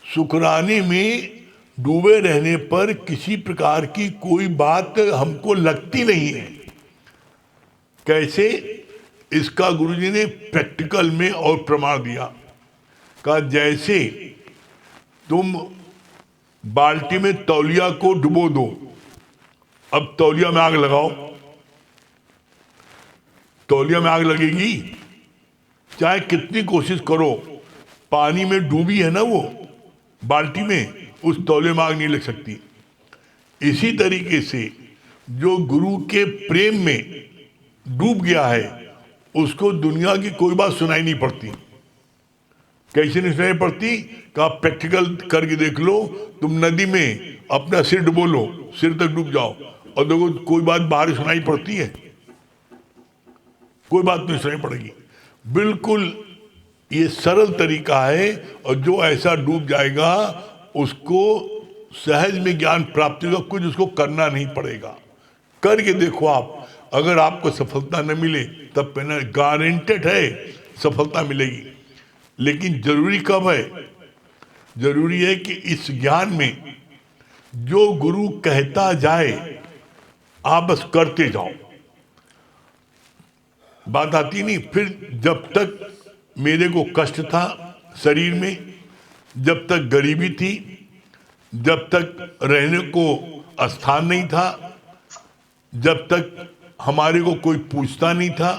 शुक्राने में डूबे रहने पर किसी प्रकार की कोई बात हमको लगती नहीं है। कैसे? इसका गुरुजी ने प्रैक्टिकल में और प्रमाण दिया। कहा जैसे तुम बाल्टी में तौलिया को डुबो दो, अब तौलिया में आग लगाओ, तौलिया में आग लगेगी? चाहे कितनी कोशिश करो, पानी में डूबी है ना वो बाल्टी में, उस तौलिया में आग नहीं लग सकती। इसी तरीके से जो गुरु के प्रेम में डूब गया है उसको दुनिया की कोई बात सुनाई नहीं पड़ती। कैसे नहीं सुनाई पड़ती? कहा प्रैक्टिकल करके देख लो, तुम नदी में अपना सिर डुबो लो, सिर तक डूब जाओ और देखो कोई बात बाहर सुनाई पड़ती है? कोई बात नहीं सुनाई पड़ेगी। बिल्कुल ये सरल तरीका है, और जो ऐसा डूब जाएगा उसको सहज में ज्ञान प्राप्ति होगा, कुछ उसको करना नहीं पड़ेगा। करके देखो आप, अगर आपको सफलता न मिले तब गारंटेड है सफलता मिलेगी। लेकिन जरूरी कब है? जरूरी है कि इस ज्ञान में जो गुरु कहता जाए आप बस करते जाओ। बात आती नहीं। फिर जब तक मेरे को कष्ट था शरीर में, जब तक गरीबी थी, जब तक रहने को स्थान नहीं था, जब तक हमारे को कोई पूछता नहीं था,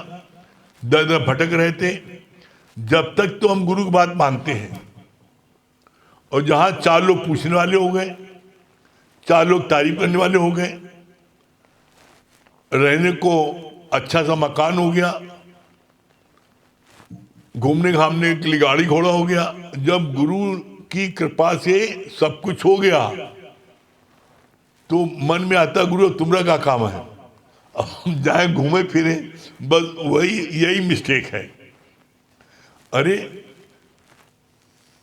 दर दर भटक रहे थे, जब तक तो हम गुरु की बात मानते हैं। और जहां 4 लोग पूछने वाले हो गए, 4 लोग तारीफ करने वाले हो गए, रहने को अच्छा सा मकान हो गया, घूमने घामने के लिए गाड़ी घोड़ा हो गया, जब गुरु की कृपा से सब कुछ हो गया तो मन में आता गुरु तुम्हारा क्या काम है, अब जाए घूमे फिरे, बस वही यही मिस्टेक है। अरे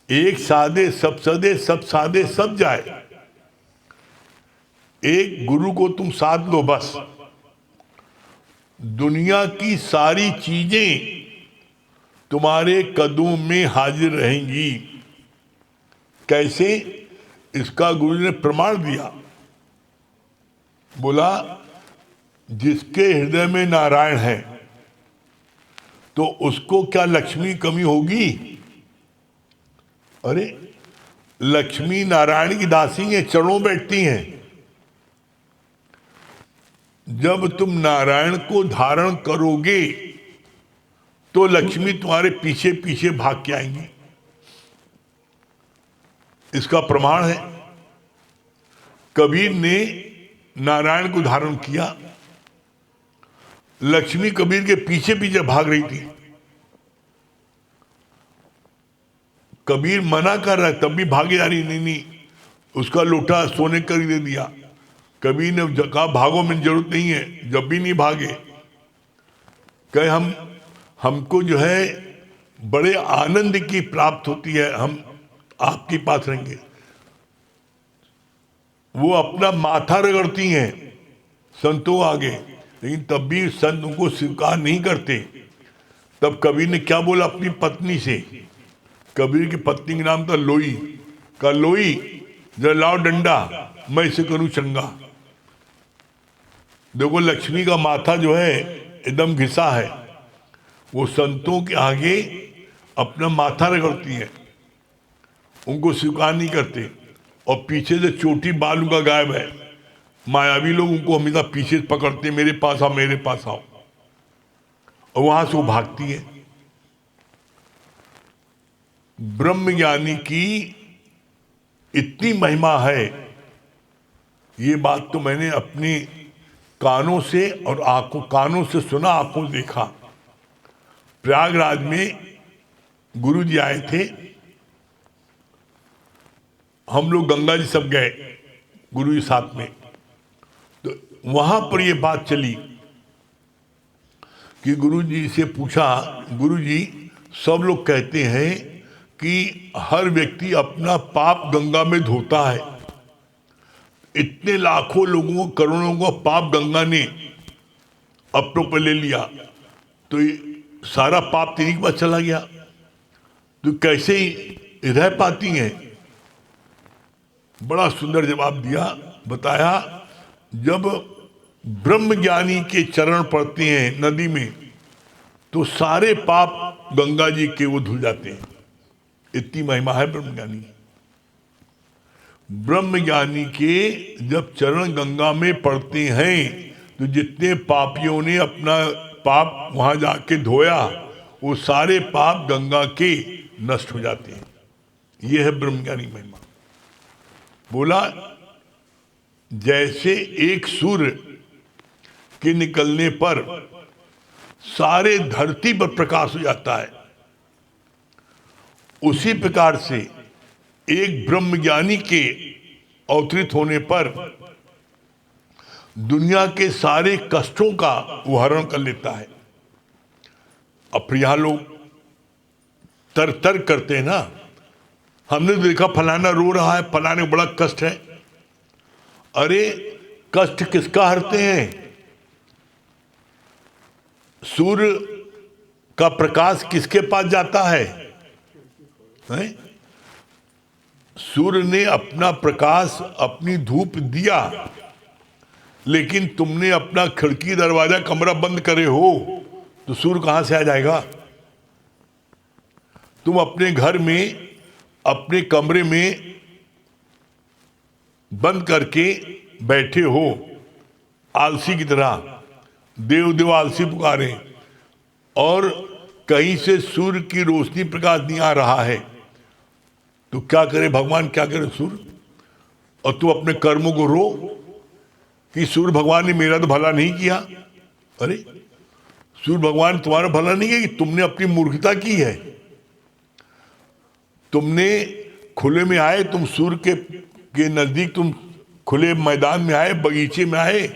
एक साधे सब सदे, सब साधे सब जाए। एक गुरु को तुम साध लो, बस दुनिया की सारी चीजें तुम्हारे कदमों में हाजिर रहेंगी। कैसे? इसका गुरु ने प्रमाण दिया। बोला जिसके हृदय में नारायण है तो उसको क्या लक्ष्मी कमी होगी? अरे लक्ष्मी नारायण की दासी है, चरणों बैठती हैं। जब तुम नारायण को धारण करोगे तो लक्ष्मी तुम्हारे पीछे पीछे भाग के आएंगी। इसका प्रमाण है, कबीर ने नारायण को धारण किया, लक्ष्मी कबीर के पीछे पीछे भाग रही थी। कबीर मना कर रहा है तब भी भागे जा रही। नहीं, उसका लोटा सोने कर दे दिया। कबीर ने कहा भागो, में जरूरत नहीं है, जब भी नहीं भागे। कहे हमको जो है बड़े आनंद की प्राप्त होती है, हम आपके पास रहेंगे। वो अपना माथा रगड़ती हैं संतों आगे, लेकिन तब भी संत उनको स्वीकार नहीं करते। तब कबीर ने क्या बोला अपनी पत्नी से? कबीर की पत्नी का नाम था लोई। का लोई जरा लाओ डंडा, मैं इसे करूं चंगा। देखो लक्ष्मी का माथा जो है एकदम घिसा है, वो संतों के आगे अपना माथा रगड़ती है, उनको स्वीकार नहीं करते। और पीछे से चोटी बाल उनका गायब है। मायावी लोग उनको हमेशा पीछे पकड़ते, मेरे पास आओ, मेरे पास आओ, और वहां से वो भागती है। ब्रह्मज्ञानी की इतनी महिमा है, ये बात तो मैंने अपने कानों से और कानों से सुना, आंखों से देखा। प्रयागराज में गुरु जी आए थे, हम लोग गंगा जी सब गए गुरु जी साथ में। तो वहां पर ये बात चली कि गुरु जी से पूछा, गुरु जी सब लोग कहते हैं कि हर व्यक्ति अपना पाप गंगा में धोता है। इतने लाखों लोगों, करोड़ों का पाप गंगा ने अपनों पर ले लिया, तो सारा पाप तेरी के पास चला गया, तो कैसे रह पाती हैं? बड़ा सुंदर जवाब दिया, बताया जब ब्रह्मज्ञानी के चरण पड़ते हैं नदी में तो सारे पाप गंगा जी के वो धुल जाते हैं। इतनी महिमा है ब्रह्मज्ञानी। ब्रह्मज्ञानी के जब चरण गंगा में पड़ते हैं तो जितने पापियों ने अपना पाप वहां जाके धोया, वो सारे पाप गंगा के नष्ट हो जाते हैं। ये है ब्रह्मज्ञानी महिमा। बोला जैसे एक सूर्य के निकलने पर सारे धरती पर प्रकाश हो जाता है, उसी प्रकार से एक ब्रह्मज्ञानी के अवतरित होने पर दुनिया के सारे कष्टों का वो हरण कर लेता है। अब यहां लोग तर तर करते हैं ना, हमने देखा फलाना रो रहा है, फलाने बड़ा कष्ट है। अरे कष्ट किसका हरते हैं? सूर्य का प्रकाश किसके पास जाता है? सूर्य ने अपना प्रकाश, अपनी धूप दिया, लेकिन तुमने अपना खिड़की दरवाजा कमरा बंद करे हो तो सूर्य कहां से आ जाएगा? तुम अपने घर में, अपने कमरे में बंद करके बैठे हो आलसी की तरह, देव देव आलसी पुकारे, और कहीं से सूर्य की रोशनी प्रकाश नहीं आ रहा है, तो क्या करे भगवान, क्या करे सूर्य? और तू अपने कर्मों को रो कि सूर्य भगवान ने मेरा तो भला नहीं किया। अरे सूर्य भगवान तुम्हारा भला नहीं किया कि तुमने अपनी मूर्खता की है। तुमने खुले में आए, तुम सूर्य के नजदीक, तुम खुले मैदान में आए, बगीचे में आए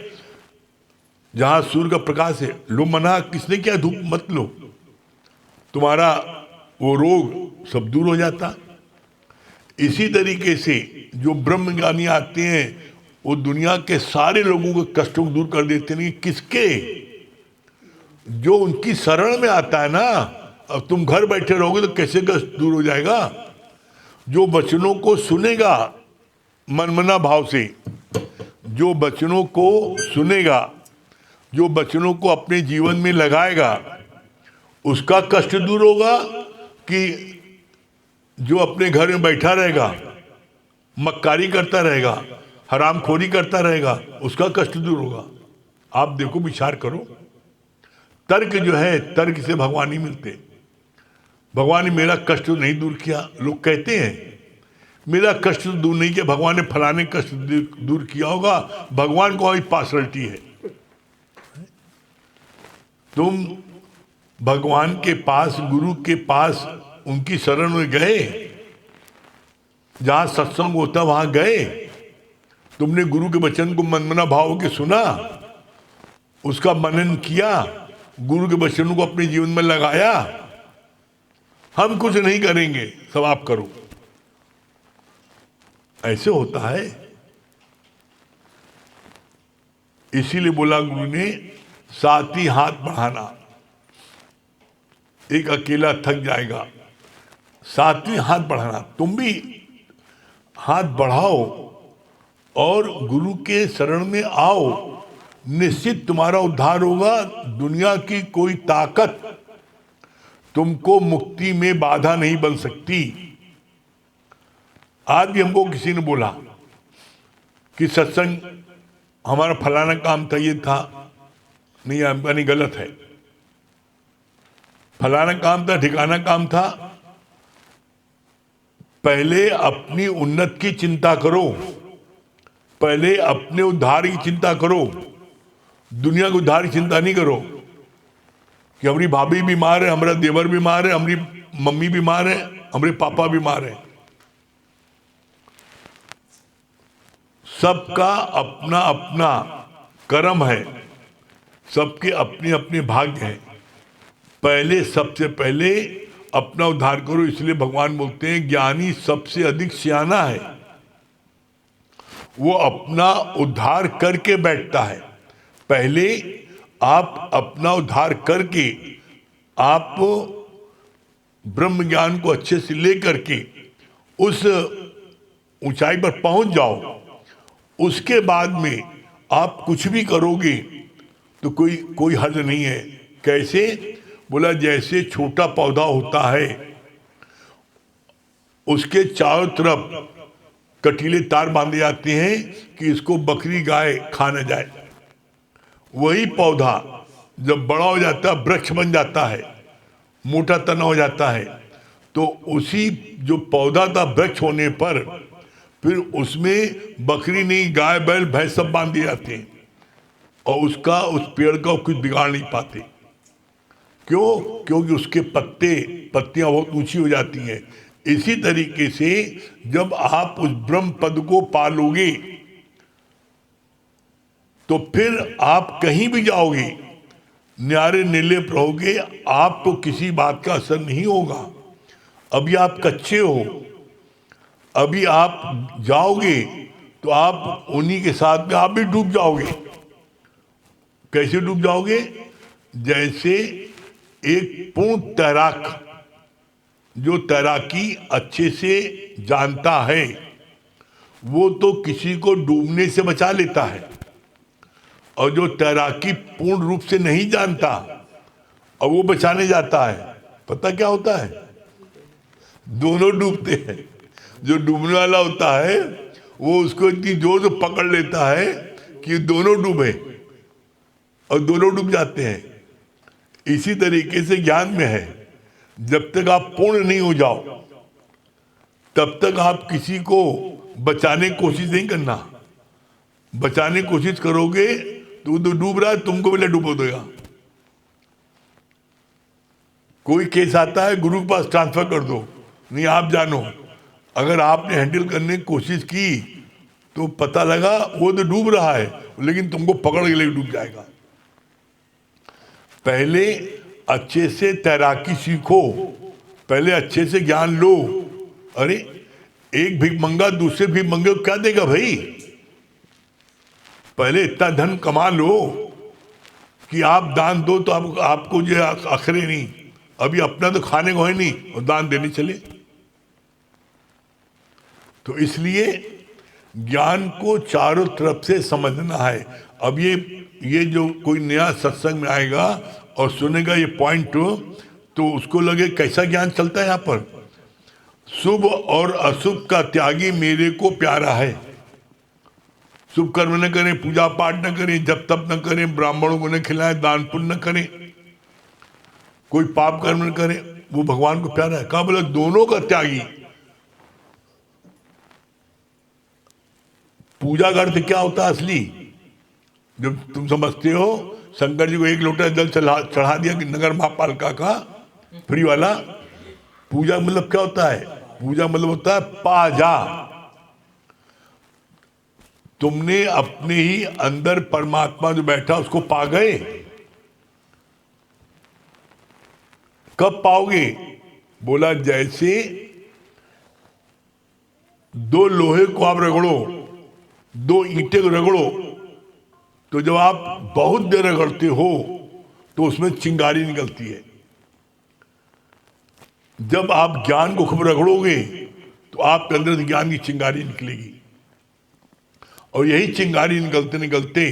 जहां सूर्य का प्रकाश है। लो मना किसने किया? धूप मत लो। तुम्हारा वो रोग सब दूर हो जाता। इसी तरीके से जो ब्रह्मज्ञानी आते हैं वो दुनिया के सारे लोगों के कष्टों को दूर कर देते नहीं। किसके? जो उनकी शरण में आता है ना। अब तुम घर बैठे रहोगे तो कैसे कष्ट दूर हो जाएगा? जो वचनों को सुनेगा मनमना भाव से, जो वचनों को सुनेगा, जो वचनों को अपने जीवन में लगाएगा, उसका कष्ट दूर होगा कि जो अपने घर में बैठा रहेगा, मक्कारी करता रहेगा, हरामखोरी करता रहेगा, उसका कष्ट दूर होगा। आप देखो, विचार करो। तर्क जो है, तर्क से भगवान नहीं मिलते। भगवान ने मेरा कष्ट नहीं दूर किया। लोग कहते हैं मेरा कष्ट दूर नहीं किया, भगवान ने फलाने कष्ट दूर किया होगा। भगवान को पार्शलिटी है। तुम भगवान के पास, गुरु के पास, उनकी शरण में गए, जहां सत्संग होता वहां गए, तुमने गुरु के वचन को मनमना भाव के सुना, उसका मनन किया, गुरु के वचनों को अपने जीवन में लगाया। हम कुछ नहीं करेंगे, सब आप करो, ऐसे होता है। इसीलिए बोला गुरु ने, साथी हाथ बढ़ाना। एक अकेला थक जाएगा, साथी हाथ बढ़ाना। तुम भी हाथ बढ़ाओ और गुरु के शरण में आओ, निश्चित तुम्हारा उद्धार होगा। दुनिया की कोई ताकत तुमको मुक्ति में बाधा नहीं बन सकती। आज भी हमको किसी ने बोला कि सत्संग हमारा फलाना काम था, ये था, नहीं हमका नहीं, गलत है। फलाना काम था, ठिकाना काम था। पहले अपनी उन्नति की चिंता करो, पहले अपने उद्धार की चिंता करो। दुनिया के उद्धार की चिंता नहीं करो कि हमारी भाभी बीमार है, हमारा देवर बीमार है, हमारी मम्मी बीमार है, हमारे पापा बीमार है। सबका अपना अपना कर्म है, सबके अपने अपने भाग्य हैं। पहले, सबसे पहले अपना उद्धार करो। इसलिए भगवान बोलते हैं ज्ञानी सबसे अधिक सियाना है, वो अपना उद्धार करके बैठता है। पहले आप अपना उद्धार करके, आप ब्रह्म ज्ञान को अच्छे से लेकर के उस ऊंचाई पर पहुंच जाओ। उसके बाद में आप कुछ भी करोगे तो कोई हद नहीं है। कैसे? बोला जैसे छोटा पौधा होता है, उसके चारों तरफ कटीले तार बांधे जाते हैं कि इसको बकरी गाय खा न जाए। वही पौधा जब बड़ा हो जाता है, वृक्ष बन जाता है, मोटा तना हो जाता है, तो उसी जो पौधा था वृक्ष होने पर फिर उसमें बकरी नहीं, गाय बैल भैंस सब बांध दिए जाते हैं और उसका, उस पेड़ का कुछ बिगाड़ नहीं पाते। क्यों? क्योंकि उसके पत्तियां बहुत ऊंची हो जाती हैं। इसी तरीके से जब आप उस ब्रह्म पद को पालोगे तो फिर आप कहीं भी जाओगे, न्यारे निर्लेप रहोगे, आपको किसी बात का असर नहीं होगा। अभी आप कच्चे हो, अभी आप जाओगे तो आप उन्हीं के साथ में आप भी डूब जाओगे। कैसे डूब जाओगे? जैसे एक पूर्ण तैराक जो तैराकी अच्छे से जानता है, वो तो किसी को डूबने से बचा लेता है, और जो तैराकी पूर्ण रूप से नहीं जानता और वो बचाने जाता है, पता क्या होता है? दोनों डूबते हैं। जो डूबने वाला होता है वो उसको इतनी जोर से पकड़ लेता है कि दोनों डूबे, और दोनों डूब जाते हैं। इसी तरीके से ज्ञान में है, जब तक आप पूर्ण नहीं हो जाओ तब तक आप किसी को बचाने की कोशिश नहीं करना। बचाने की कोशिश करोगे तो डूब रहा है, तुमको पहले डूबो देगा। कोई केस आता है, गुरु के पास ट्रांसफर कर दो, नहीं आप जानो। अगर आपने हैंडल करने की कोशिश की तो पता लगा वो तो डूब रहा है, लेकिन तुमको पकड़ के लेके डूब जाएगा। पहले अच्छे से तैराकी सीखो, पहले अच्छे से ज्ञान लो। अरे एक भीख मंगा दूसरे भीख मंगे क्या देगा भाई? पहले इतना धन कमा लो कि आप दान दो तो आपको जो अखरे नहीं। अभी अपना तो खाने को है नहीं और दान देने चले। तो इसलिए ज्ञान को चारों तरफ से समझना है। अब ये जो कोई नया सत्संग में आएगा और सुनेगा ये पॉइंट तो उसको लगे कैसा ज्ञान चलता है यहाँ पर। शुभ और अशुभ का त्यागी मेरे को प्यारा है। शुभ कर्म न करें, पूजा पाठ न करें, जप तप न करें, ब्राह्मणों को न खिलाएं, दान पुण्य न करें, कोई पाप कर्म न करें, वो भगवान को प्यारा है। कहा बोला दोनों का त्यागी। पूजा का अर्थ क्या होता है असली? जब तुम समझते हो शंकर जी को एक लोटा जल चढ़ा दिया कि नगर महापालिका का फ्री वाला। पूजा मतलब क्या होता है? पूजा मतलब होता है पा जा। तुमने अपने ही अंदर परमात्मा जो बैठा उसको पा गए। कब पाओगे? बोला जैसे दो लोहे को आप रगड़ो, दो ईंटे को रगड़ो, तो जब आप बहुत देर रगड़ते हो तो उसमें चिंगारी निकलती है। जब आप ज्ञान को खूब रगड़ोगे तो आपके अंदर से ज्ञान की चिंगारी निकलेगी। और यही चिंगारी निकलते निकलते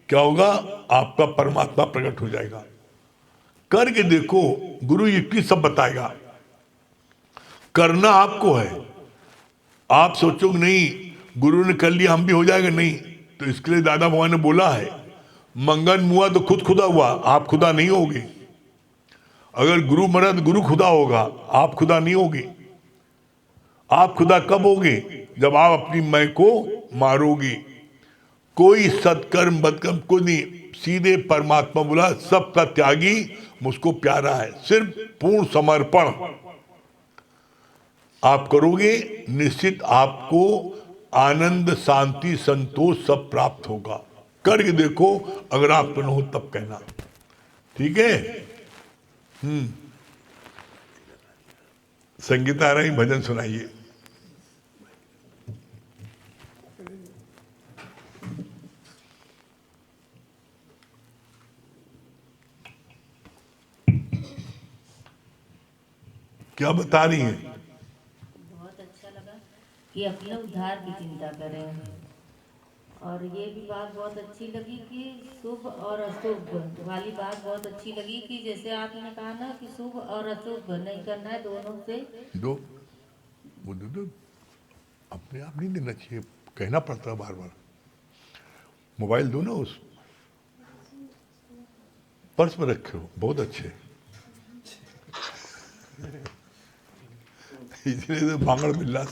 क्या होगा? आपका परमात्मा प्रकट हो जाएगा। करके देखो, गुरु युक्ति सब बताएगा। करना आपको है। आप सोचोगे नहीं गुरु ने कर लिया हम भी हो जाएगा, नहीं। तो इसके लिए दादा भगवान ने बोला है मंगन मुआ तो खुद खुदा हुआ, आप खुदा नहीं होगे। अगर गुरु मरा तो गुरु खुदा होगा, आप खुदा नहीं होगे। आप खुदा कब होगे? जब आप अपनी मैं को मारोगे। कोई सत्कर्म बदकर्म को नहीं, सीधे परमात्मा बोला सबका त्यागी मुझको प्यारा है। सिर्फ पूर्ण समर्पण आप करोगे, निश्चित आपको आनंद शांति संतोष सब प्राप्त होगा। करके देखो, अगर आप तो न हो तब कहना। ठीक है? संगीत आ रही, भजन सुनाइए। क्या बता रही हैं? बहुत अच्छा लगा कि अपने उद्धार की चिंता करें। और ये भी बात बहुत अच्छी लगी कि शुभ और अशुभ वाली बात बहुत अच्छी लगी कि जैसे आपने कहा ना कि शुभ और अशुभ नहीं करना है, दोनों से दो वो दो अपने आप नहीं देना चाहिए, कहना पड़ता है बार बार। मोबाइल दो ना, उस पर्स में रखे हो, बहुत अच्छे। इसलिए तो भांगड़ बिल्ला